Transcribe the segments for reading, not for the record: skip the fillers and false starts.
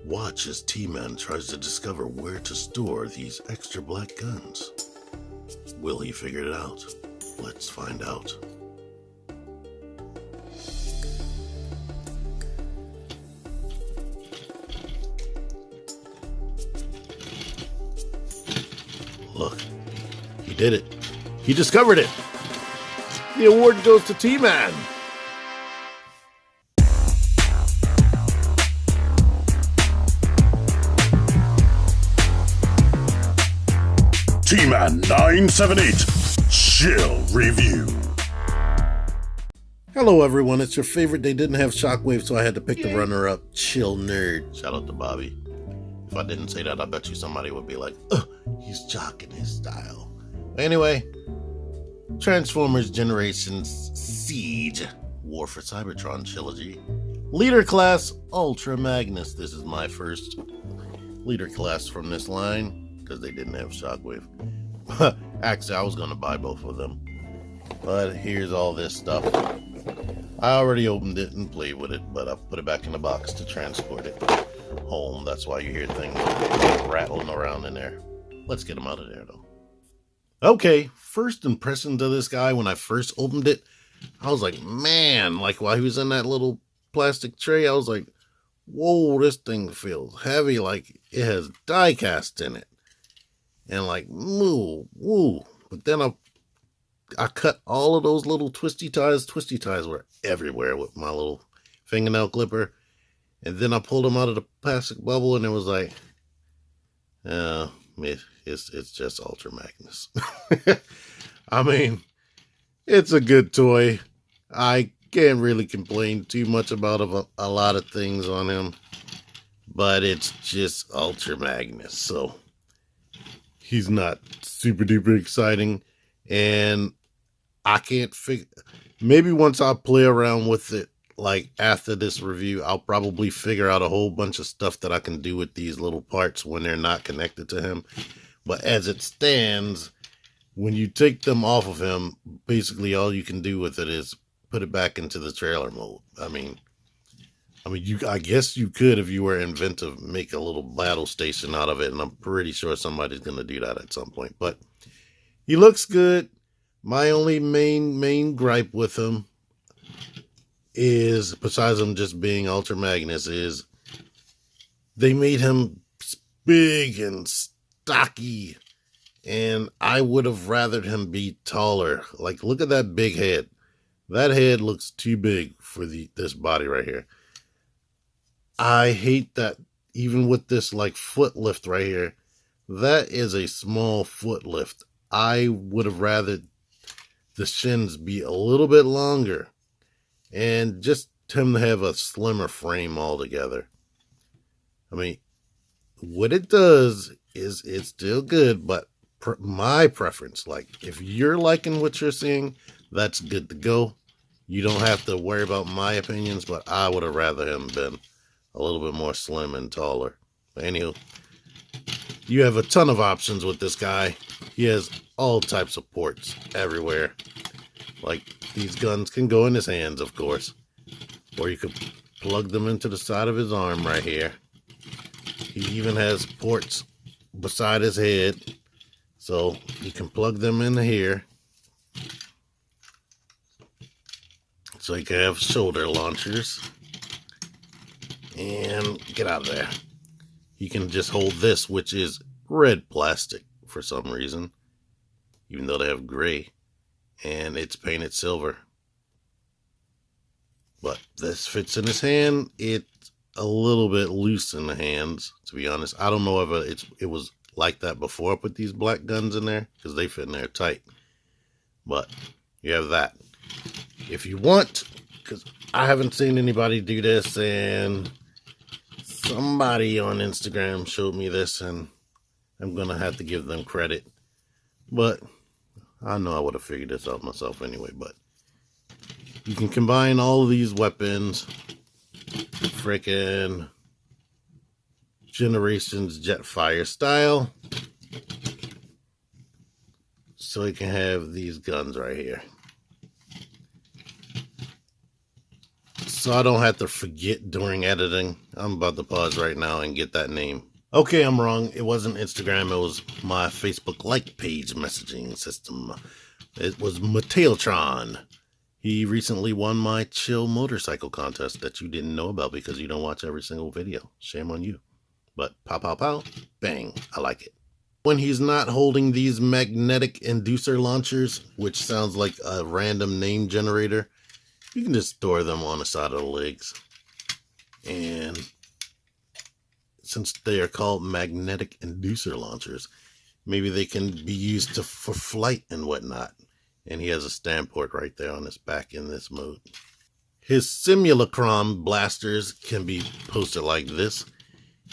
Watch as T-Man tries to discover where to store these extra black guns. Will he figure it out? Let's find out. Look, he did it. He discovered it. The award goes to T-Man. T-Man 978 Chill Review. Hello everyone, it's your favorite. They didn't have Shockwave, so I had to pick the runner-up, Chill Nerd. Shout out to Bobby. If I didn't say that, I bet you somebody would be like, he's jocking his style. Anyway, Transformers Generations Siege, War for Cybertron Trilogy. Leader class, Ultra Magnus. This is my first leader class from this line, because they didn't have Shockwave. Actually, I was going to buy both of them. But here's all this stuff. I already opened it and played with it, but I put it back in the box to transport it home. That's why you hear things rattling around in there. Let's get them out of there, though. Okay, first impressions of this guy when I first opened it, I was like, man, like while he was in that little plastic tray, I was like, whoa, this thing feels heavy, like it has die cast in it. And like, woo. But then I cut all of those little twisty ties. Twisty ties were everywhere with my little fingernail clipper. And then I pulled them out of the plastic bubble, and it was like, it's just Ultra Magnus. I mean, it's a good toy. I can't really complain too much about a lot of things on him, but it's just Ultra Magnus, so he's not super duper exciting, and I can't figure. Maybe once I play around with it, like after this review, I'll probably figure out a whole bunch of stuff that I can do with these little parts when they're not connected to him. But as it stands, when you take them off of him, basically all you can do with it is put it back into the trailer mode. I mean, I guess you could, if you were inventive, make a little battle station out of it, and I'm pretty sure somebody's going to do that at some point. But he looks good. My only main gripe with him is, besides him just being Ultra Magnus, is they made him big and stocky, and I would have rathered him be taller. Like, look at that big head. That head looks too big for this body right here. I hate that even with this like foot lift right here, that is a small foot lift. I would have rather the shins be a little bit longer and just him to have a slimmer frame altogether. I mean, what it does is it's still good, but my preference, like if you're liking what you're seeing, that's good to go. You don't have to worry about my opinions, but I would have rather him been a little bit more slim and taller. But anywho, you have a ton of options with this guy. He has all types of ports everywhere. Like, these guns can go in his hands, of course. Or you could plug them into the side of his arm right here. He even has ports beside his head. So you can plug them into here. So you can have shoulder launchers. And get out of there. You can just hold this, which is red plastic for some reason, even though they have gray, and it's painted silver. But this fits in his hand. It's a little bit loose in the hands, to be honest. I don't know if it was like that before I put these black guns in there, because they fit in there tight. But you have that. If you want, because I haven't seen anybody do this, and somebody on Instagram showed me this, and I'm going to have to give them credit. But I know I would have figured this out myself anyway. But you can combine all of these weapons. Frickin' Generations Jetfire style. So you can have these guns right here. so I don't have to forget during editing. I'm about to pause right now and get that name. Okay, I'm wrong. It wasn't Instagram. It was my Facebook like page messaging system. It was Mateotron. He recently won my chill motorcycle contest that you didn't know about because you don't watch every single video. Shame on you. But pow, pow, pow, bang, I like it. When he's not holding these magnetic inducer launchers, which sounds like a random name generator, you can just store them on the side of the legs. And since they are called magnetic inducer launchers, maybe they can be used for flight and whatnot. And he has a stand port right there on his back in this mode. His simulacrum blasters can be posted like this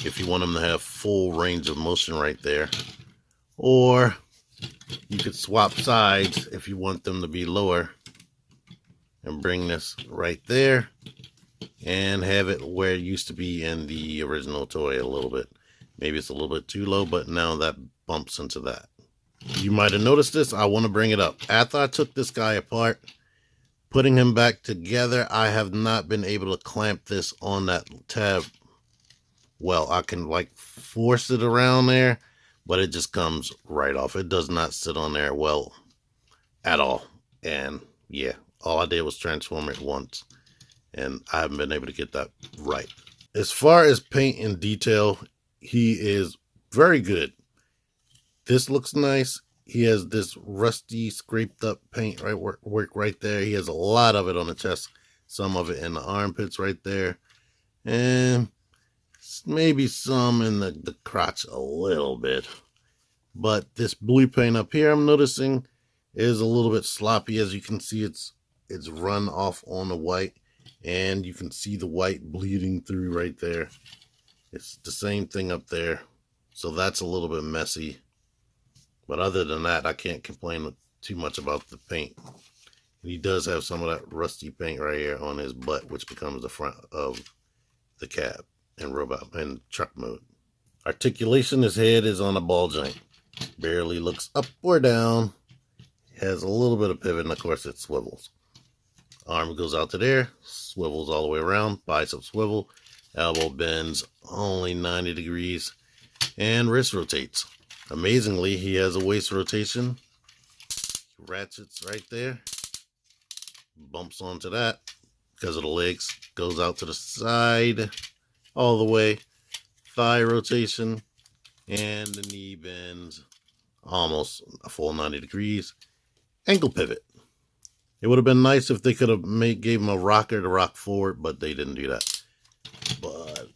if you want them to have full range of motion right there. Or you could swap sides if you want them to be lower and bring this right there and have it where it used to be in the original toy a little bit. Maybe it's a little bit too low, but now that bumps into that. You might have noticed this. I want to bring it up. After I took this guy apart, putting him back together, I have not been able to clamp this on that tab. Well, I can like force it around there, but it just comes right off. It does not sit on there well at all. And yeah, all I did was transform it once, and I haven't been able to get that right. As far as paint and detail, he is very good. This looks nice. He has this rusty, scraped up paint work right there. He has a lot of it on the chest, some of it in the armpits right there, and maybe some in the crotch a little bit. But this blue paint up here, I'm noticing, is a little bit sloppy. As you can see, it's run off on the white, and you can see the white bleeding through right there. It's the same thing up there, so that's a little bit messy. But other than that, I can't complain too much about the paint. And he does have some of that rusty paint right here on his butt, which becomes the front of the cab in robot and truck mode. Articulation, his head is on a ball joint. Barely looks up or down. Has a little bit of pivot, and of course it swivels. Arm goes out to there, swivels all the way around, bicep swivel, elbow bends only 90 degrees, and wrist rotates. Amazingly, he has a waist rotation. Ratchets right there. Bumps onto that because of the legs. Goes out to the side all the way. Thigh rotation. And the knee bends almost a full 90 degrees. Ankle pivot. It would have been nice if they could have gave him a rocker to rock forward, but they didn't do that. But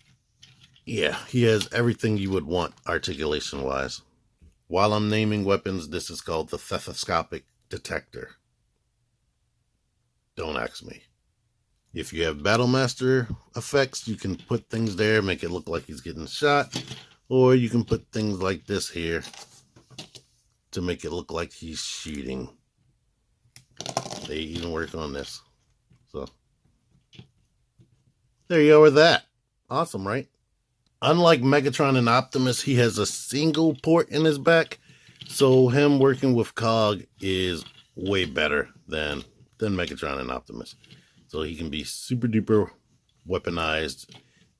yeah, he has everything you would want articulation wise. While I'm naming weapons, this is called the stethoscopic detector. Don't ask me. If you have Battlemaster effects, you can put things there, make it look like he's getting shot. Or you can put things like this here to make it look like he's shooting. They even work on this. So, there you go with that. Awesome, right? Unlike Megatron and Optimus, he has a single port in his back. So him working with Cog is way better than Megatron and Optimus. So he can be super duper weaponized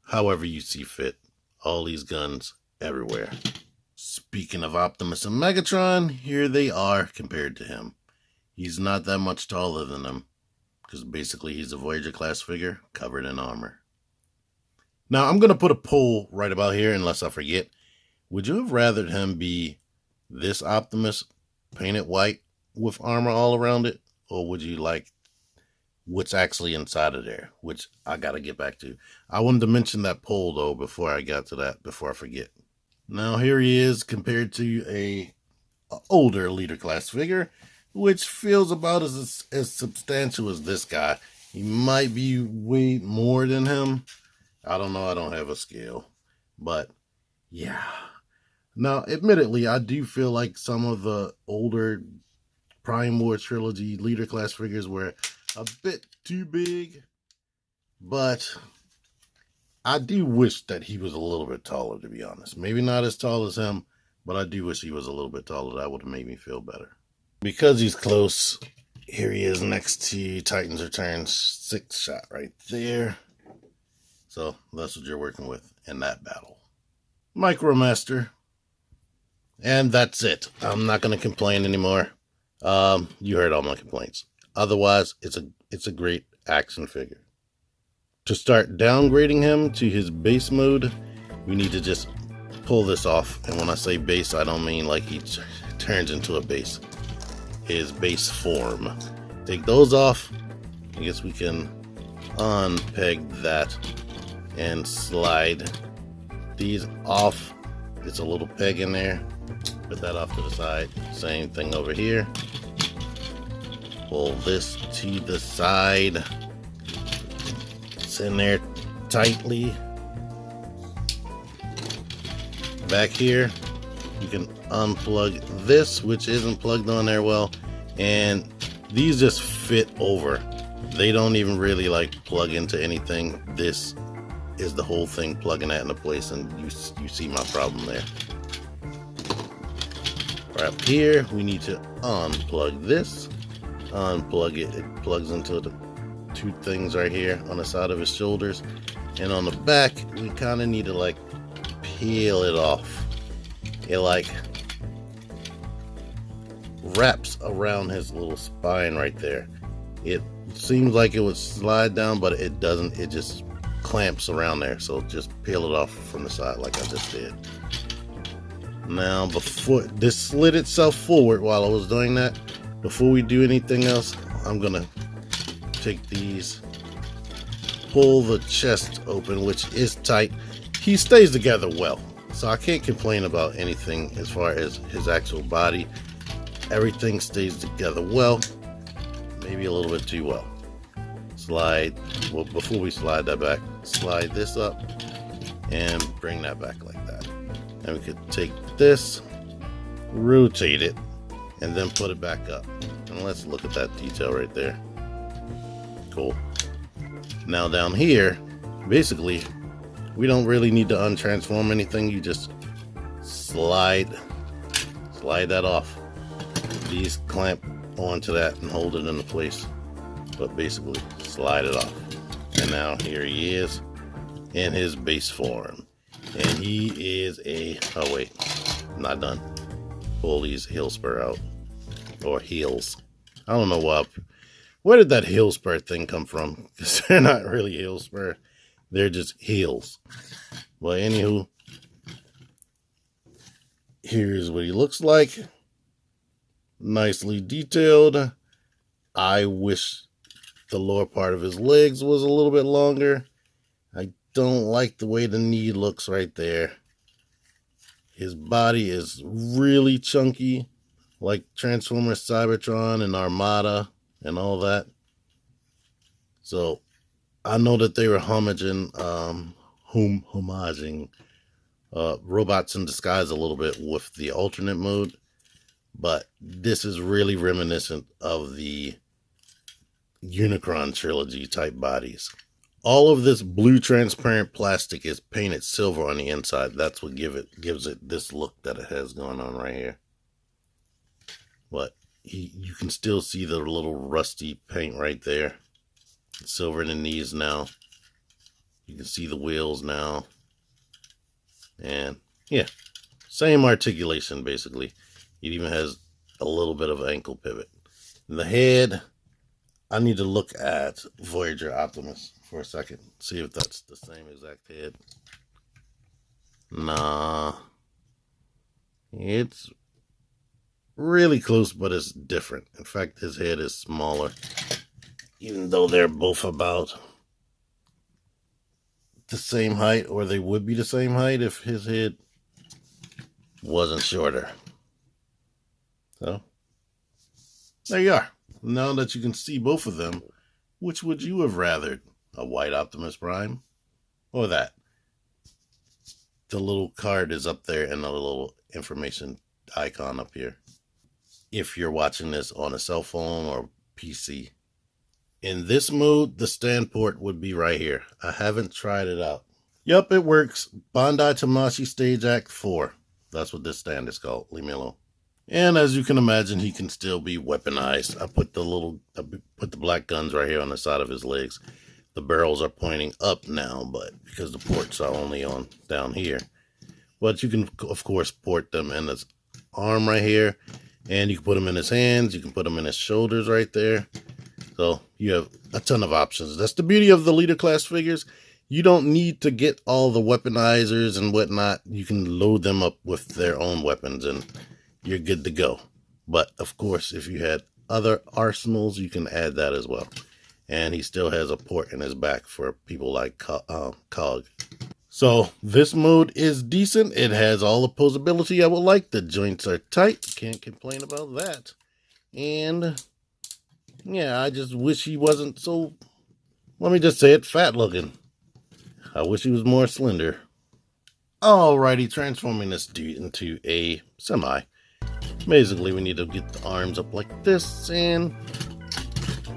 however you see fit. All these guns everywhere. Speaking of Optimus and Megatron, here they are compared to him. He's not that much taller than them, because basically he's a Voyager class figure covered in armor. Now, I'm going to put a poll right about here, unless I forget. Would you have rathered him be this Optimus painted white with armor all around it? Or would you like what's actually inside of there, which I got to get back to. I wanted to mention that poll, though, before I got to that, before I forget. Now, here he is compared to a older leader class figure, which feels about as substantial as this guy. He might be way more than him. I don't know. I don't have a scale. But, yeah. Now, admittedly, I do feel like some of the older Prime War Trilogy leader class figures were a bit too big. But I do wish that he was a little bit taller, to be honest. Maybe not as tall as him, but I do wish he was a little bit taller. That would have made me feel better. Because he's close, Here he is next to Titans Return 6 shot right there. So that's what you're working with in that battle. Micromaster. And that's it. I'm not going to complain anymore. You heard all my complaints. Otherwise, it's a great action figure. To start downgrading him to his base mode, we need to just pull this off. And when I say base, I don't mean like he turns into a base. His base form. Take those off. I guess we can unpeg that and slide these off. It's a little peg in there. Put that off to the side. Same thing over here. Pull this to the side. It's in there tightly. Back here, you can unplug this, which isn't plugged on there well, and these just fit over. They don't even really like plug into anything. This is the whole thing plugging that into place, and you see my problem there. Right up here, we need to unplug this. Unplug it. It plugs into the two things right here on the side of his shoulders, and on the back, we kind of need to like peel it off. It like wraps around his little spine right there. It seems like it would slide down, but it doesn't. It just clamps around there. So just peel it off from the side like I just did. Now, before this slid itself forward while I was doing that, before we do anything else, I'm gonna take these, pull the chest open, which is tight. He stays together well, so I can't complain about anything as far as his actual body. Everything stays together well, maybe a little bit too well. Slide, well, before we slide that back, slide this up and bring that back like that. And we could take this, rotate it, and then put it back up. And let's look at that detail right there. Cool. Now down here, basically, we don't really need to untransform anything. You just slide that off. These clamp onto that and hold it into place. But basically, slide it off. And now here he is in his base form. And he is a, oh wait, not done. Pull these heel spur out. Or heels. I don't know why. Where did that heel spur thing come from? Because they're not really heel spur. They're just heels. Well, anywho, here's what he looks like. Nicely detailed. I wish the lower part of his legs was a little bit longer. I don't like the way the knee looks right there. His body is really chunky, like Transformers, Cybertron, and Armada, and all that. So I know that they were homaging Robots in Disguise a little bit with the alternate mode, but this is really reminiscent of the Unicron Trilogy type bodies. All of this blue transparent plastic is painted silver on the inside. That's what gives it this look that it has going on right here. But you can still see the little rusty paint right there. It's silver in the knees now. You can see the wheels now. And yeah, same articulation basically. It even has a little bit of ankle pivot. And the head, I need to look at Voyager Optimus for a second. See if that's the same exact head. Nah. It's really close, but it's different. In fact, his head is smaller. Even though they're both about the same height, or they would be the same height if his head wasn't shorter. So, there you are. Now that you can see both of them, which would you have rathered? A white Optimus Prime? Or that? The little card is up there and a little information icon up here. If you're watching this on a cell phone or PC. In this mode, the stand port would be right here. I haven't tried it out. Yup, it works. Bandai Tamashii Stage Act 4. That's what this stand is called. Leave me alone. And as you can imagine, he can still be weaponized. I put the black guns right here on the side of his legs. The barrels are pointing up now, but because the ports are only on down here. But you can, of course, port them in his arm right here. And you can put them in his hands. You can put them in his shoulders right there. So you have a ton of options. That's the beauty of the leader class figures. You don't need to get all the weaponizers and whatnot. You can load them up with their own weapons and you're good to go. But of course, if you had other arsenals, you can add that as well. And he still has a port in his back for people like Cog. So this mode is decent. It has all the posability I would like. The joints are tight. Can't complain about that. And yeah, I just wish he wasn't so, let me just say it, fat looking. I wish he was more slender. Alrighty, transforming this dude into a semi. Basically, we need to get the arms up like this and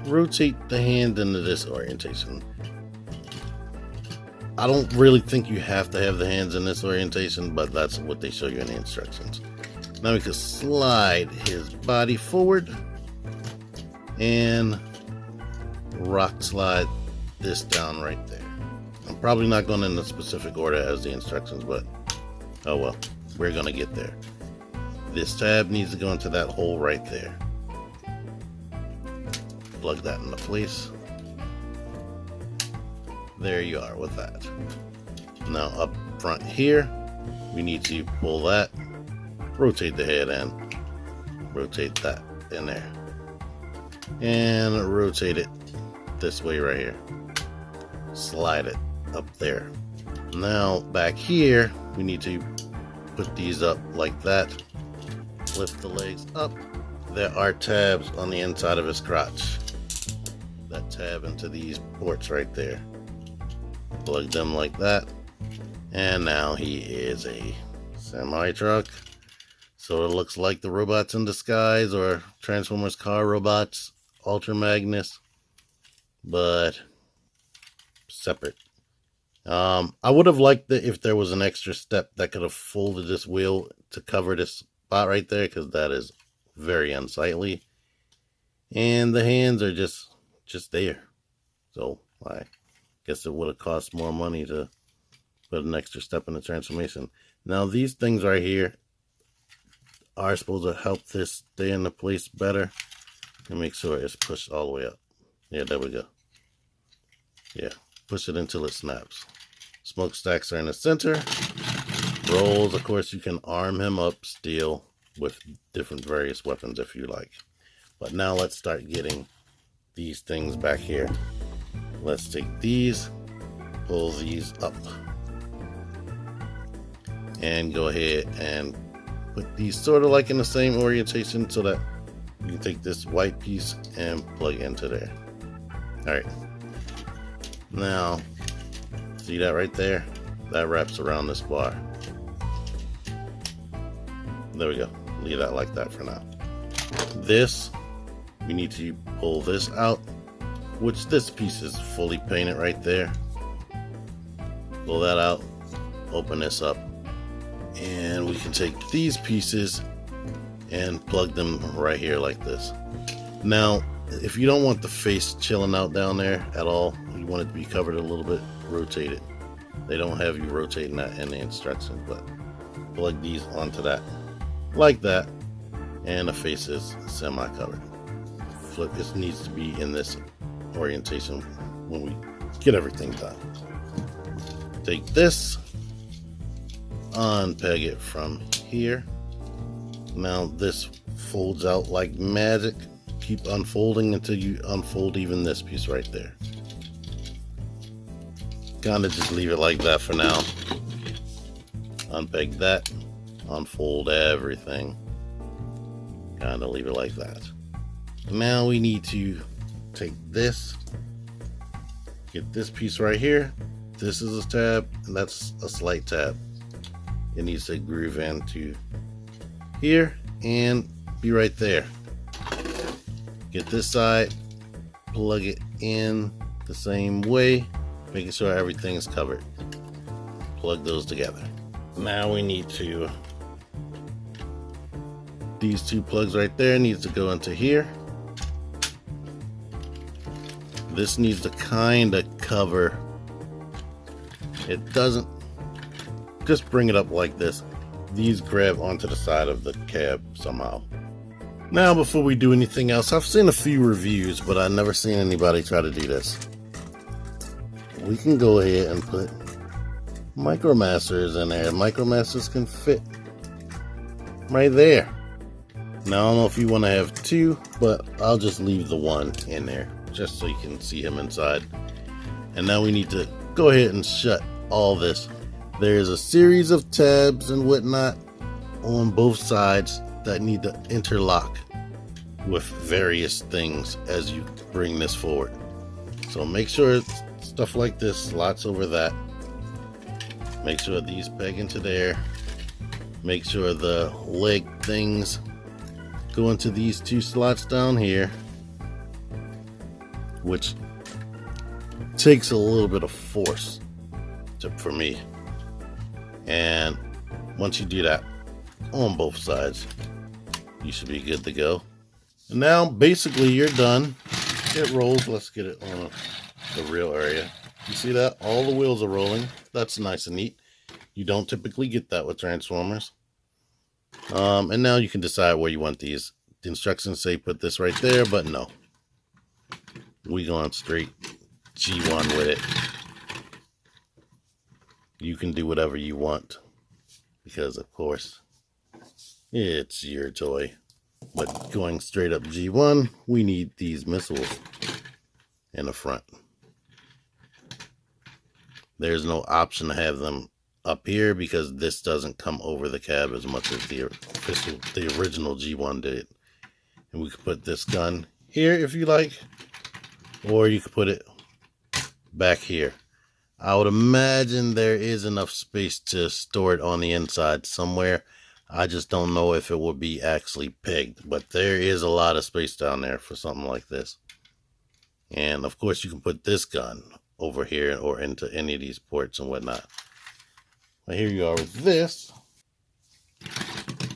rotate the hand into this orientation. I don't really think you have to have the hands in this orientation, but that's what they show you in the instructions. Now we can slide his body forward and rock slide this down right there. I'm probably not going in the specific order as the instructions, but oh well, we're going to get there. This tab needs to go into that hole right there. Plug that into place. There you are with that. Now up front here, we need to pull that, rotate the head and rotate that in there. And rotate it this way right here. Slide it up there. Now back here, we need to put these up like that. Lift the legs up. There are tabs on the inside of his crotch that tab into these ports right there. Plug them like that. And now he is a semi-truck. So it looks like the Robots in Disguise or Transformers car robots, Ultra Magnus, but separate. I would have liked it if there was an extra step that could have folded this wheel to cover this spot right there, because that is very unsightly. And the hands are just there. So I guess it would have cost more money to put an extra step in the transformation. Now these things right here are supposed to help this stay into place better and make sure it's pushed all the way up. Yeah, there we go. Yeah, push it until it snaps. Smokestacks are in the center. Rolls, of course, you can arm him up still with different various weapons if you like. But now let's start getting these things back here. Let's take these, pull these up, and go ahead and put these sort of like in the same orientation so that you can take this white piece and plug into there. Alright. Now, see that right there? That wraps around this bar. There we go. Leave that like that for now. This, we need to pull this out, which this piece is fully painted right there. Pull that out, open this up, and we can take these pieces and plug them right here like this. Now, if you don't want the face chilling out down there at all, you want it to be covered a little bit, rotate it. They don't have you rotating that in the instructions, but plug these onto that like that, and the face is semi-covered. Flip, this needs to be in this orientation when we get everything done. Take this, unpeg it from here. Now this folds out like magic. Keep unfolding until you unfold even this piece right there. Kinda just leave it like that for now. Unpeg that, unfold everything. Kinda leave it like that. Now we need to take this, get this piece right here. This is a tab, and that's a slight tab. It needs to groove into here and be right there. Get this side, plug it in the same way, making sure everything's covered. Plug those together. Now we need to These two plugs right there needs to go into here. This needs to kind of cover. It doesn't. Just bring it up like this. These grab onto the side of the cab somehow. Now, before we do anything else, I've seen a few reviews, but I've never seen anybody try to do this. We can go ahead and put Micromasters in there. Micromasters can fit right there. Now, I don't know if you want to have two, but I'll just leave the one in there, just so you can see him inside. And now we need to go ahead and shut all this. There's a series of tabs and whatnot on both sides that need to interlock with various things as you bring this forward. So make sure stuff like this slots over that. Make sure these peg into there. Make sure the leg things go into these two slots down here, which takes a little bit of force for me. And once you do that on both sides, you should be good to go. And now basically you're done. It rolls. Let's get it on the real area. You see that? All the wheels are rolling. That's nice and neat. You don't typically get that with Transformers. And now you can decide where you want these. The instructions say put this right there, but no. We going straight G1 with it. You can do whatever you want, because of course it's your toy. But going straight up G1, we need these missiles in the front. There's no option to have them up here because this doesn't come over the cab as much as the original G1 did. And we could put this gun here if you like, or you could put it back here. I would imagine there is enough space to store it on the inside somewhere. I just don't know if it will be actually pegged, but there is a lot of space down there for something like this. And of course you can put this gun over here or into any of these ports and whatnot. Well, here you are with this.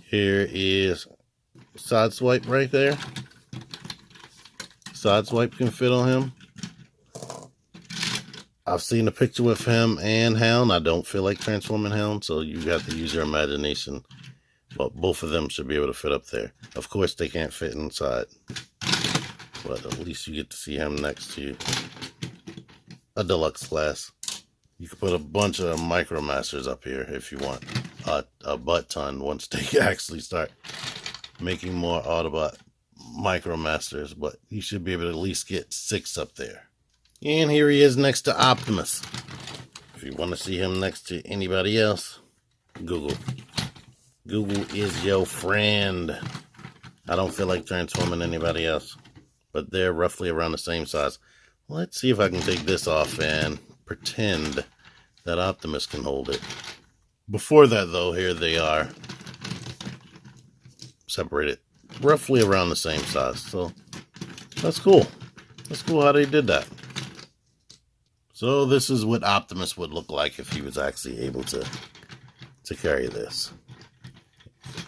Here is side swipe right there. Side swipe can fit on him. I've seen a picture with him and Hound. I don't feel like transforming Hound, so you have to use your imagination. But both of them should be able to fit up there. Of course, they can't fit inside, but at least you get to see him next to a deluxe class. You can put a bunch of Micromasters up here if you want. A butt ton once they actually start making more Autobot Micromasters, but you should be able to at least get 6 up there. And here he is next to Optimus. If you want to see him next to anybody else, Google. Google is your friend. I don't feel like transforming anybody else, but they're roughly around the same size. Let's see if I can take this off and pretend that Optimus can hold it. Before that though, here they are, separated roughly around the same size. So that's cool. That's cool how they did that. So this is what Optimus would look like if he was actually able to carry this.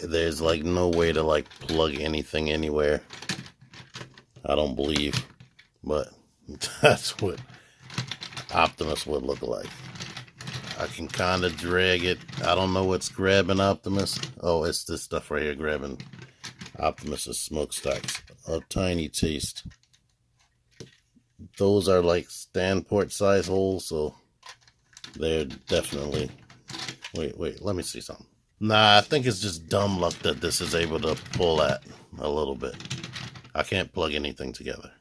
There's like no way to like plug anything anywhere, I don't believe, but that's what Optimus would look like. I can kind of drag it. I don't know what's grabbing Optimus. Oh, it's this stuff right here grabbing Optimus's smokestacks. A tiny taste. Those are like stand port size holes, so they're definitely... Wait, let me see something. Nah, I think it's just dumb luck that this is able to pull at a little bit. I can't plug anything together.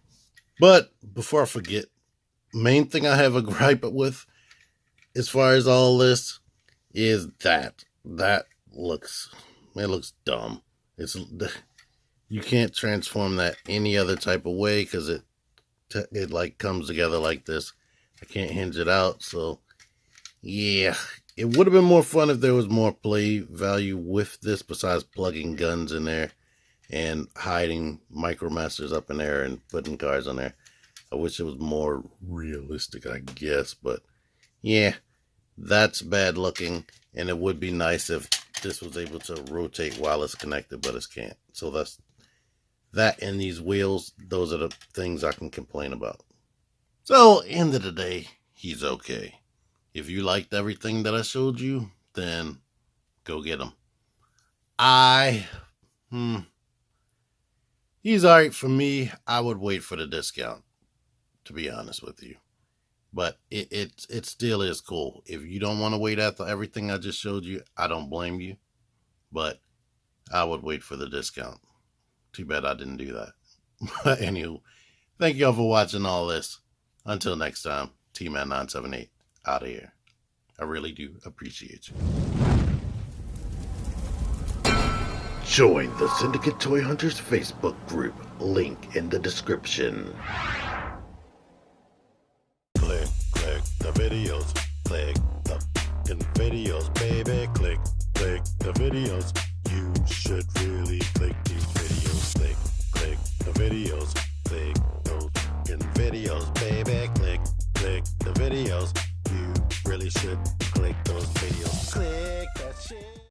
But before I forget, main thing I have a gripe with as far as all this is that looks dumb. You can't transform that any other type of way because it like comes together like this. I can't hinge it out, so yeah. It would have been more fun if there was more play value with this besides plugging guns in there and hiding Micromasters up in there and putting cars on there. I wish it was more realistic, I guess, but yeah, that's bad looking, and it would be nice if this was able to rotate while it's connected, but it can't. So that's that, and these wheels, those are the things I can complain about. So, end of the day, he's okay. If you liked everything that I showed you, then go get him. He's alright for me. I would wait for the discount, to be honest with you. But it still is cool. If you don't want to wait after everything I just showed you, I don't blame you. But I would wait for the discount. Too bad I didn't do that. But anywho, thank y'all for watching all this. Until next time, T-Man978 out of here. I really do appreciate you. Join the Syndicate Toy Hunters Facebook group. Link in the description. Click the videos. Click the videos, baby. Click the videos. You should really click these videos. Click the videos. Click those videos, baby. Click the videos. You really should